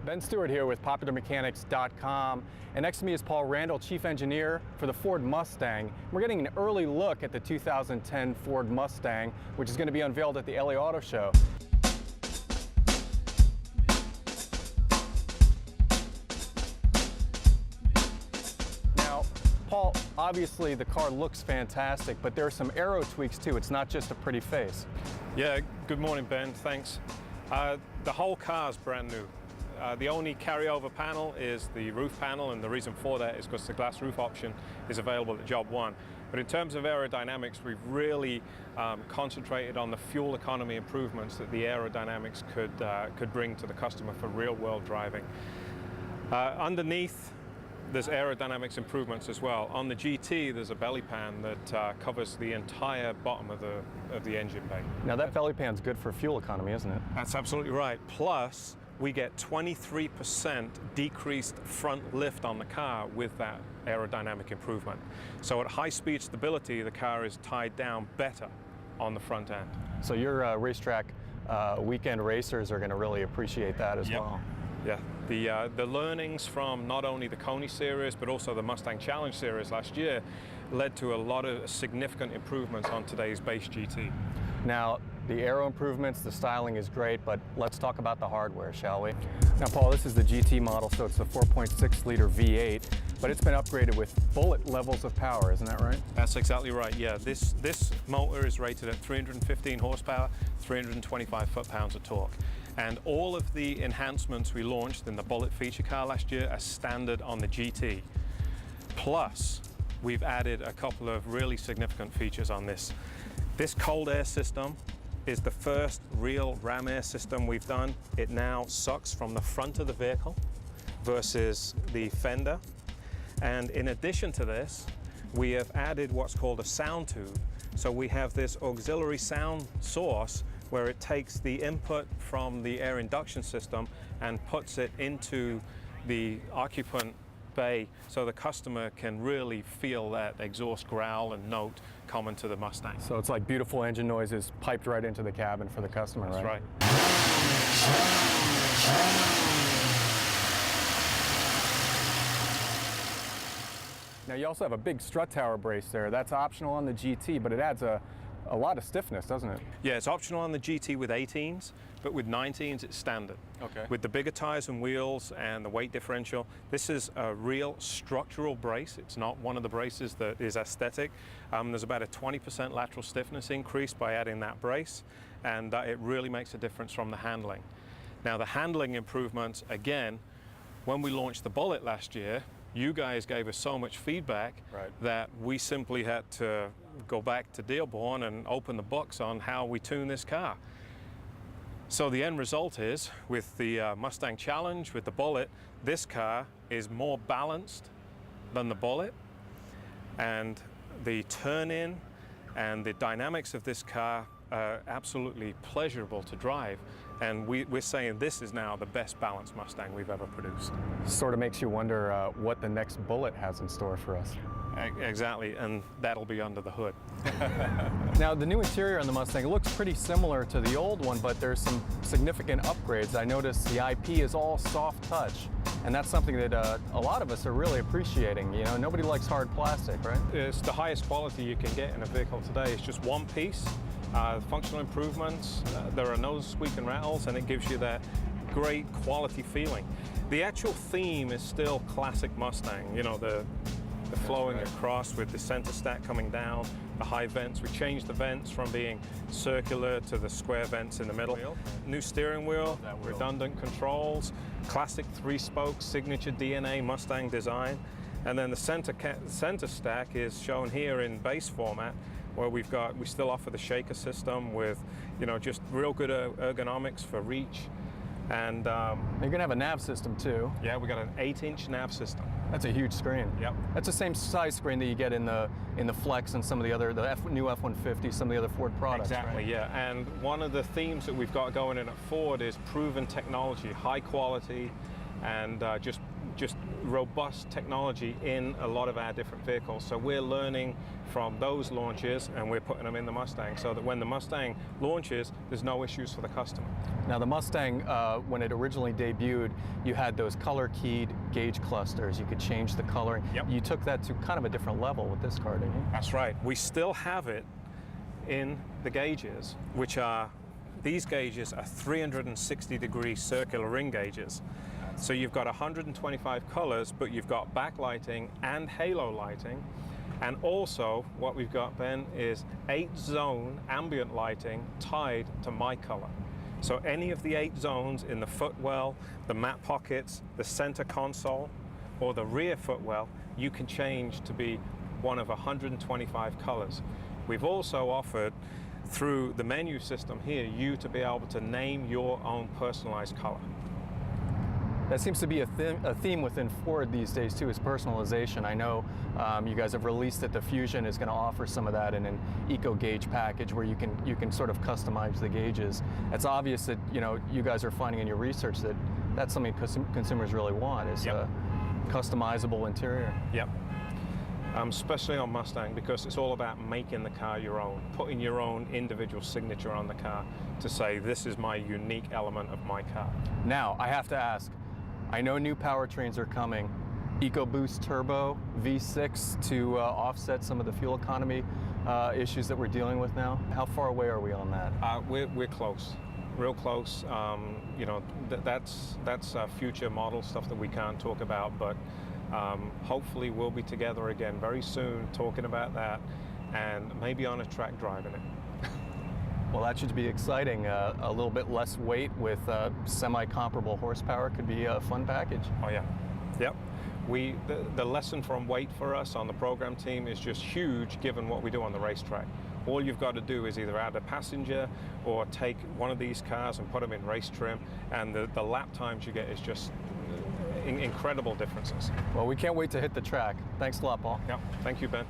Ben Stewart here with PopularMechanics.com, and next to me is Paul Randall, Chief Engineer for the Ford Mustang. We're getting an early look at the 2010 Ford Mustang, which is going to be unveiled at the LA Auto Show. Now, Paul, obviously the car looks fantastic, but there are some aero tweaks too. It's not just a pretty face. Yeah, good morning, Ben. Thanks. The whole car is brand new. The only carryover panel is the roof panel, and the reason for that is because the glass roof option is available at job one. But in terms of aerodynamics, we've really concentrated on the fuel economy improvements that the aerodynamics could bring to the customer for real-world driving. Underneath, there's aerodynamics improvements as well. On the GT, there's a belly pan that covers the entire bottom of the engine bay. Now that belly pan's good for fuel economy, isn't it? That's absolutely right. Plus, we get 23% decreased front lift on the car with that aerodynamic improvement. So at high speed stability, the car is tied down better on the front end. So your racetrack weekend racers are going to really appreciate that as well. Yeah, the learnings from not only the Coney series but also the Mustang Challenge series last year led to a lot of significant improvements on today's base GT. Now, the aero improvements, the styling is great, but let's talk about the hardware, shall we? Now, Paul, this is the GT model, so it's the 4.6-liter V8, but it's been upgraded with bullet levels of power, isn't that right? That's exactly right, yeah. This motor is rated at 315 horsepower, 325 foot-pounds of torque. And all of the enhancements we launched in the Bullet feature car last year are standard on the GT. Plus, we've added a couple of really significant features on this. This cold air system is the first real ram air system we've done. It now sucks from the front of the vehicle versus the fender. And in addition to this, we have added what's called a sound tube. So we have this auxiliary sound source where it takes the input from the air induction system and puts it into the occupant bay so the customer can really feel that exhaust growl and note common to the Mustang. So it's like beautiful engine noises piped right into the cabin for the customer, That's right? Now you also have a big strut tower brace there. That's optional on the GT, but it adds a lot of stiffness, doesn't it? Yeah, it's optional on the GT with 18s, but with 19s it's standard. Okay. With the bigger tires and wheels and the weight differential, this is a real structural brace. It's not one of the braces that is aesthetic. There's about a 20% lateral stiffness increase by adding that brace, and it really makes a difference from the handling. Now the handling improvements, again, when we launched the Bullet last year, you guys gave us so much feedback that we simply had to go back to Dearborn and open the books on how we tune this car. So the end result is, with the Mustang Challenge, with the Bullet, this car is more balanced than the Bullet, and the turn-in and the dynamics of this car are absolutely pleasurable to drive. And we're saying this is now the best balanced Mustang we've ever produced. Sort of makes you wonder what the next Bullet has in store for us. Exactly, and that'll be under the hood. Now, the new interior on the Mustang looks pretty similar to the old one, but there's some significant upgrades. I noticed the IP is all soft touch, and that's something that a lot of us are really appreciating. You know, nobody likes hard plastic, right? It's the highest quality you can get in a vehicle today. It's just one piece. Functional improvements, there are no squeak and rattles, and it gives you that great quality feeling. The actual theme is still classic Mustang, you know, the flowing across with the center stack coming down, the high vents. We changed the vents from being circular to the square vents in the middle. New steering wheel, redundant controls, classic 3-spoke signature DNA Mustang design. And then the center stack is shown here in base format, where we still offer the shaker system with, you know, just real good ergonomics for reach. And you're gonna have a nav system too. Yeah, we got an 8-inch nav system. That's a huge screen. Yep. That's the same size screen that you get in the Flex and some of the other, new F-150, some of the other Ford products. Exactly, right? Yeah. And one of the themes that we've got going in at Ford is proven technology, high quality, and just just robust technology in a lot of our different vehicles. So we're learning from those launches and we're putting them in the Mustang so that when the Mustang launches, there's no issues for the customer. Now the Mustang, when it originally debuted, you had those color-keyed gauge clusters. You could change the coloring. Yep. You took that to kind of a different level with this car, didn't you? That's right. We still have it in the gauges, which are, these gauges are 360-degree circular ring gauges. So you've got 125 colors, but you've got backlighting and halo lighting. And also what we've got, Ben, is 8-zone ambient lighting tied to my color. So any of the 8 zones in the footwell, the mat pockets, the center console, or the rear footwell, you can change to be one of 125 colors. We've also offered, through the menu system here, you to be able to name your own personalized color. That seems to be a theme within Ford these days too, is personalization. I know you guys have released that the Fusion is going to offer some of that in an eco gauge package where you can sort of customize the gauges. It's obvious that you guys are finding in your research that that's something consumers really want, is a customizable interior. Yep. Especially on Mustang, because it's all about making the car your own, putting your own individual signature on the car to say, this is my unique element of my car. Now, I have to ask, I know new powertrains are coming. EcoBoost Turbo V6 to offset some of the fuel economy issues that we're dealing with now. How far away are we on that? We're close, real close. That's future model stuff that we can't talk about, but hopefully we'll be together again very soon talking about that and maybe on a track driving it. Well, that should be exciting. A little bit less weight with semi-comparable horsepower could be a fun package. Oh yeah, yep. The lesson from weight for us on the program team is just huge given what we do on the racetrack. All you've got to do is either add a passenger or take one of these cars and put them in race trim, and the lap times you get is just incredible differences. Well, we can't wait to hit the track. Thanks a lot, Paul. Yep. Thank you, Ben.